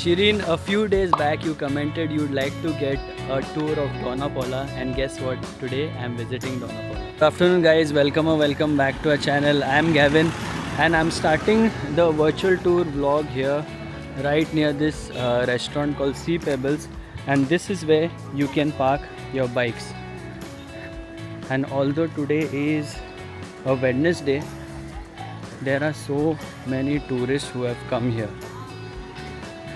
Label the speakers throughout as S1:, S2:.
S1: Shireen, a few days back you commented you'd like to get a tour of Dona Paula, and guess what? Today I'm visiting Dona Paula. Good afternoon guys, welcome or welcome back to our channel. I'm Gavin and I'm starting the virtual tour vlog here right near this restaurant called Sea Pebbles, and this is where you can park your bikes. And although today is a Wednesday, there are so many tourists who have come here.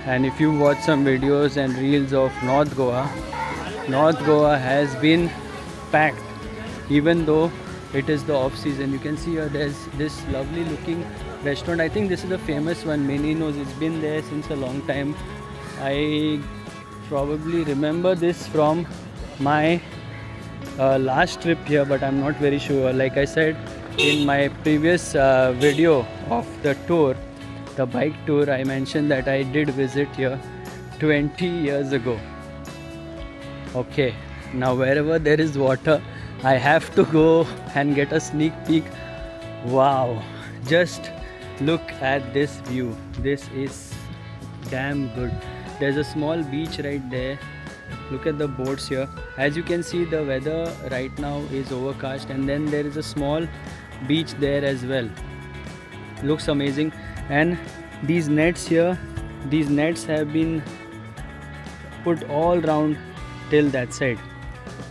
S1: And if you watch some videos and reels of North Goa has been packed. Even though it is the off season, you can see here there's this lovely looking restaurant. I think this is the famous one, Menino's. It's been there since a long time. I probably remember this from my last trip here, but I'm not very sure. Like I said in my previous video of the tour, the bike tour, I mentioned that I did visit here 20 years ago. Okay, now wherever there is water, I have to go and get a sneak peek. Wow, just look at this view. This is damn good. There's a small beach right there. Look at the boats here. As you can see, the weather right now is overcast, and then there is a small beach there as well. Looks amazing. And these nets here, these nets have been put all round till that side.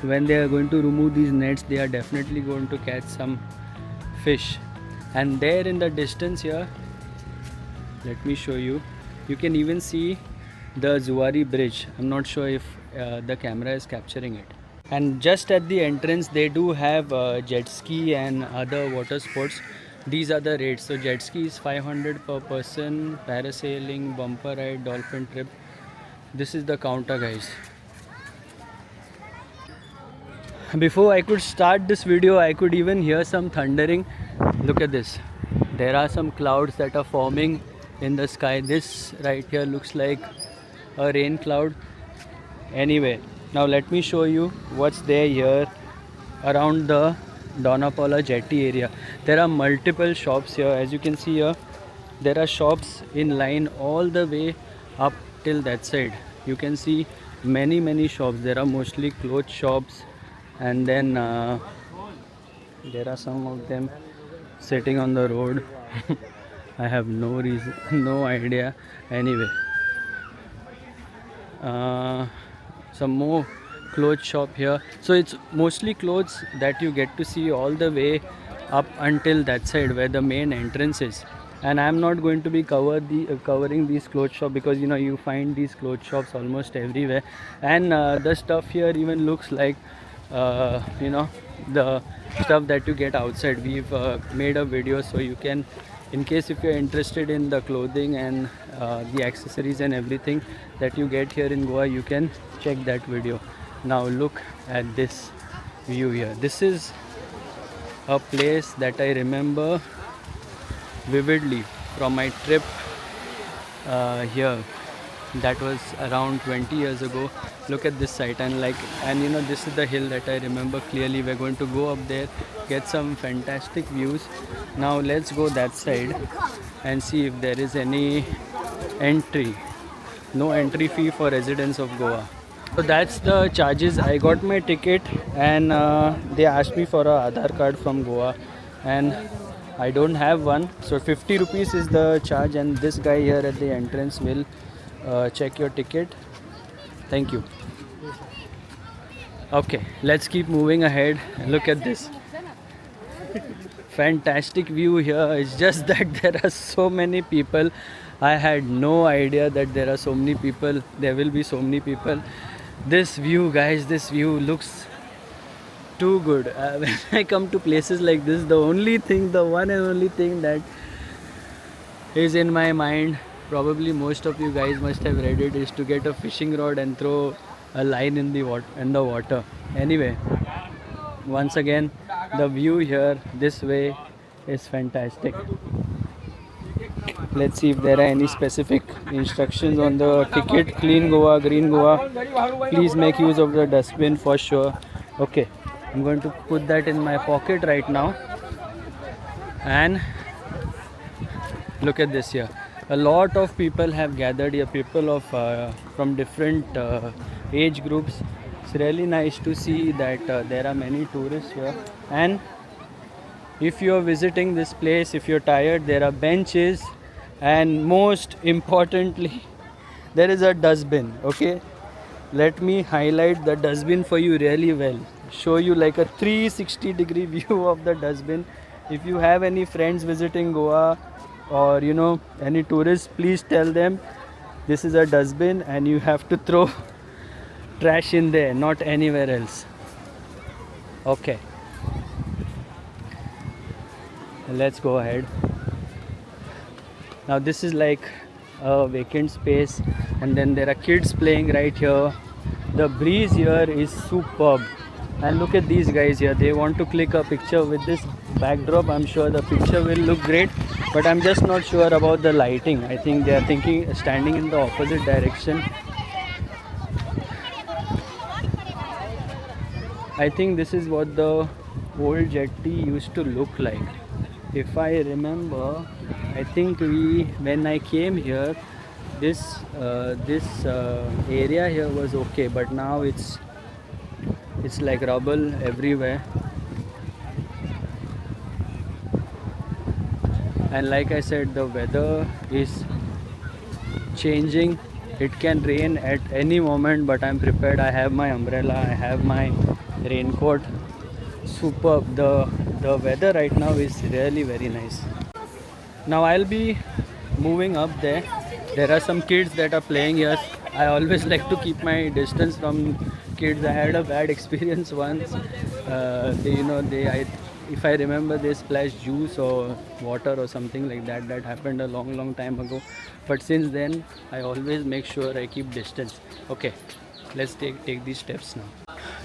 S1: When they are going to remove these nets, they are definitely going to catch some fish. And there in the distance here, let me show you, you can even see the Zuari bridge. I'm not sure if the camera is capturing it. And just at the entrance they do have jet ski and other water sports. These are the rates. So jet ski is 500 per person, parasailing, bumper ride, dolphin trip. This is the counter, guys. Before I could start this video, I could even hear some thundering. Look at this. There are some clouds that are forming in the sky. This right here looks like a rain cloud. Anyway, now let me show you what's there here around the Dona Paula jetty area. There are multiple shops here. As you can see here, there are shops in line all the way up till that side. You can see many shops. There are mostly clothes shops, and then there are some of them sitting on the road. I have no idea. Anyway, some more clothes shop here. So it's mostly clothes that you get to see all the way up until that side where the main entrance is. And I'm not going to be covering these clothes shop, because you know you find these clothes shops almost everywhere, and the stuff here even looks like you know, the stuff that you get outside. We've made a video, so you can, in case if you're interested in the clothing and the accessories and everything that you get here in Goa, you can check that video. Now look at this view here. This is a place that I remember vividly from my trip here. That was around 20 years ago. Look at this site, and you know, this is the hill that I remember clearly. We're going to go up there, get some fantastic views. Now let's go that side and see if there is any entry. No entry fee for residents of Goa. So that's the charges. I got my ticket, and they asked me for a Aadhaar card from Goa, and I don't have one. So 50 rupees is the charge, and this guy here at the entrance will check your ticket. Thank you. Okay, let's keep moving ahead. Look at this fantastic view here. It's just that there are so many people. I had no idea that there are so many people. There will be so many people. This view, guys, this view looks too good. When I come to places like this, the one and only thing that is in my mind, probably most of you guys must have read it, is to get a fishing rod and throw a line in the water. Anyway, once again, the view here this way is fantastic. Let's see if there are any specific instructions on the ticket. Clean Goa, green Goa. Please make use of the dustbin for sure. Okay, I'm going to put that in my pocket right now. And look at this here. A lot of people have gathered here, people of from different age groups. It's really nice to see that there are many tourists here. And if you are visiting this place, if you're tired, there are benches, and most importantly, there is a dustbin. Okay, let me highlight the dustbin for you really well, show you like a 360-degree view of the dustbin. If you have any friends visiting Goa, or any tourists, please tell them this is a dustbin and you have to throw trash in there, not anywhere else. Okay, let's go ahead. Now this is like a vacant space, and then there are kids playing right here. The breeze here is superb, and look at these guys here. They want to click a picture with this backdrop. I'm sure the picture will look great, but I'm just not sure about the lighting. I think they are thinking standing in the opposite direction. I think this is what the old jetty used to look like. If I remember, I think when I came here, this area here was okay, but now it's like rubble everywhere. And like I said, the weather is changing. It can rain at any moment, but I'm prepared. I have my umbrella, I have my raincoat. Superb. The weather right now is really very nice. Now I'll be moving up there. There are some kids that are playing here. I always like to keep my distance from kids. I had a bad experience once. If I remember, they splashed juice or water or something like that. That happened a long time ago. But since then, I always make sure I keep distance. Okay, let's take these steps now.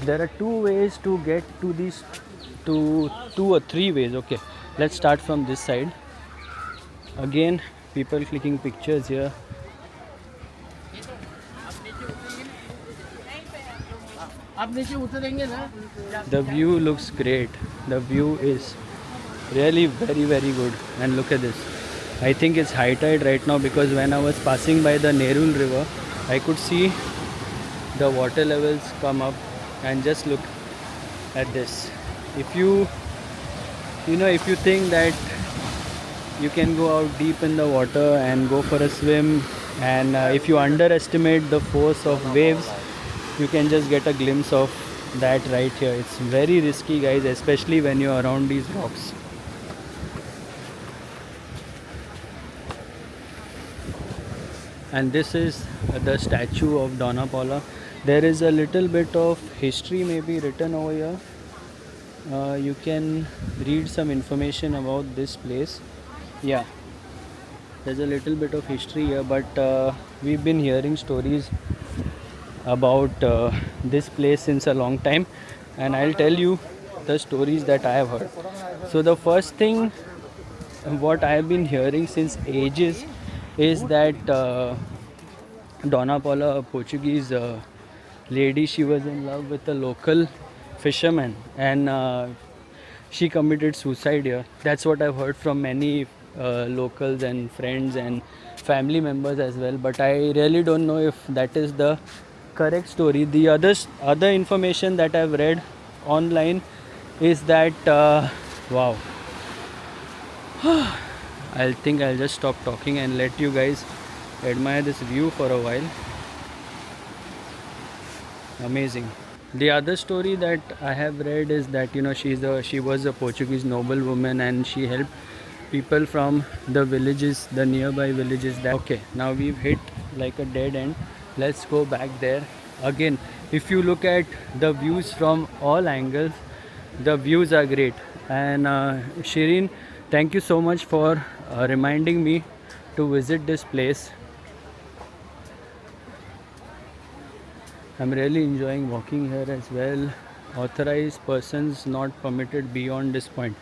S1: There are two ways to get to these, two or three ways. Okay, let's start from this side. Again, people clicking pictures here. The view looks great. The view is really very good. And look at this. I think it's high tide right now, because when I was passing by the Nerul river, I could see the water levels come up. And just look at this. If you think that you can go out deep in the water and go for a swim, and if you underestimate the force of waves, you can just get a glimpse of that right here. It's very risky, guys, especially when you're around these rocks. And this is the statue of Dona Paula. There is a little bit of history maybe written over here. You can read some information about this place. Yeah, there's a little bit of history here, but we've been hearing stories about this place since a long time, and I'll tell you the stories that I have heard. So the first thing what I have been hearing since ages is that Dona Paula, a Portuguese lady, she was in love with a local fisherman, and she committed suicide here. That's what I've heard from many locals and friends and family members as well, but I really don't know if that is the correct story. The other information that I've read online is that wow, I think I'll just stop talking and let you guys admire this view for a while. Amazing. The other story that I have read is that she was a Portuguese noblewoman, and she helped people from the villages, the nearby villages. Okay, now we've hit like a dead end. Let's go back there again. If you look at the views from all angles, the views are great. And Shireen, thank you so much for reminding me to visit this place. I'm really enjoying walking here as well. Authorized persons not permitted beyond this point.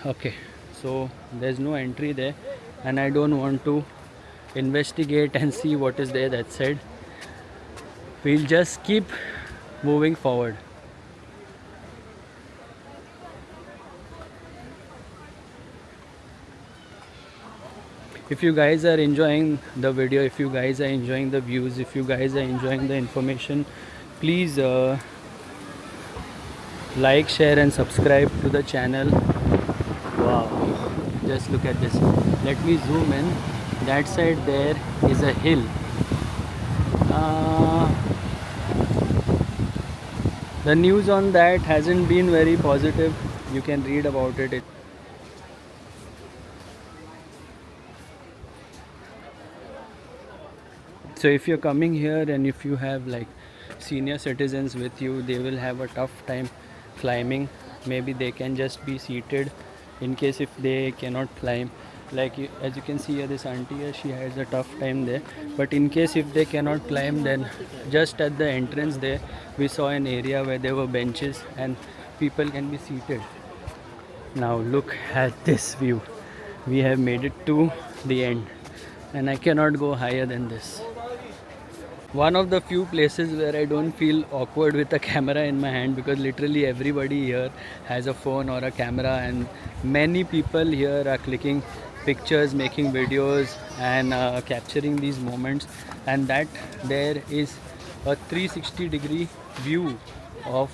S1: Okay, so there's no entry there, and I don't want to investigate and see what is there that side. We'll just keep moving forward. If you guys are enjoying the video, if you guys are enjoying the views, if you guys are enjoying the information, please like, share and subscribe to the channel. Wow, just look at this. Let me zoom in. That side there is a hill. uh, the news on that hasn't been very positive. You can read about it. So if you're coming here and if you have like senior citizens with you, they will have a tough time climbing. Maybe they can just be seated in case if they cannot climb. Like as you can see here, this auntie here, she has a tough time there. But in case if they cannot climb, then just at the entrance there we saw an area where there were benches and people can be seated. Now look at this view. We have made it to the end and I cannot go higher than this. One of the few places where I don't feel awkward with a camera in my hand, because literally everybody here has a phone or a camera and many people here are clicking pictures, making videos and capturing these moments, and that there is a 360-degree view of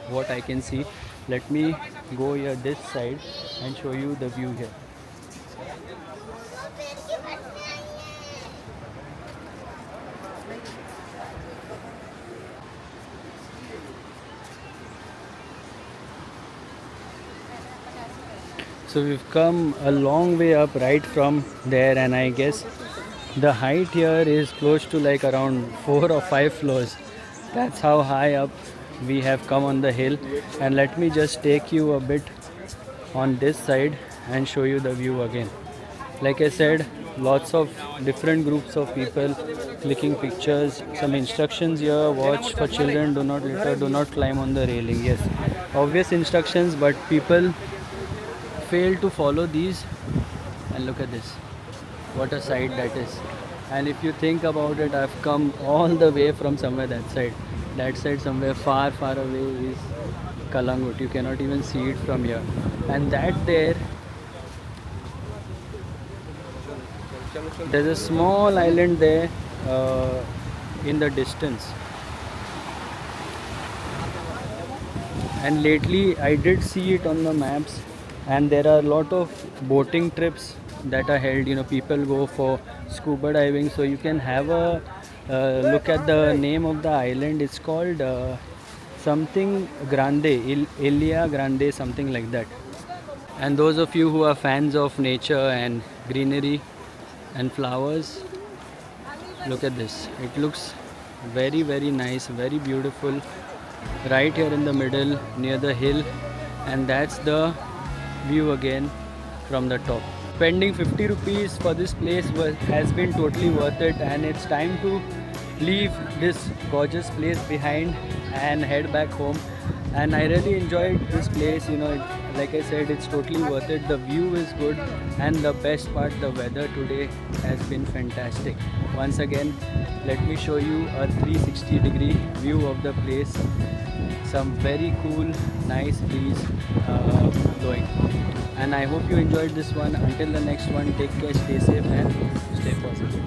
S1: what I can see. Let me go here this side and show you the view here. So we've come a long way up right from there, and I guess the height here is close to like around 4 or 5 floors. That's how high up we have come on the hill. And let me just take you a bit on this side and show you the view again. Like I said, lots of different groups of people clicking pictures. Some instructions here: watch for children, do not litter, do not climb on the railing. Yes, obvious instructions, but people fail to follow these. And look at this, what a sight that is. And if you think about it, I've come all the way from somewhere that side somewhere far away is Kalangut. You cannot even see it from here. And that there's a small island there in the distance. And lately I did see it on the maps, and there are a lot of boating trips that are held. People go for scuba diving, so you can have a look at the name of the island. It's called something Grande, Ilia Grande, something like that. And those of you who are fans of nature and greenery and flowers, look at this. It looks very nice, very beautiful, right here in the middle near the hill. And that's the view again from the top. Spending 50 rupees for this place has been totally worth it, and it's time to leave this gorgeous place behind and head back home. And I really enjoyed this place. Like I said, it's totally worth it. The view is good, and the best part, the weather today has been fantastic. Once again, let me show you a 360-degree view of the place. Some very cool, nice breeze blowing. And I hope you enjoyed this one. Until the next one, take care, stay safe and stay positive.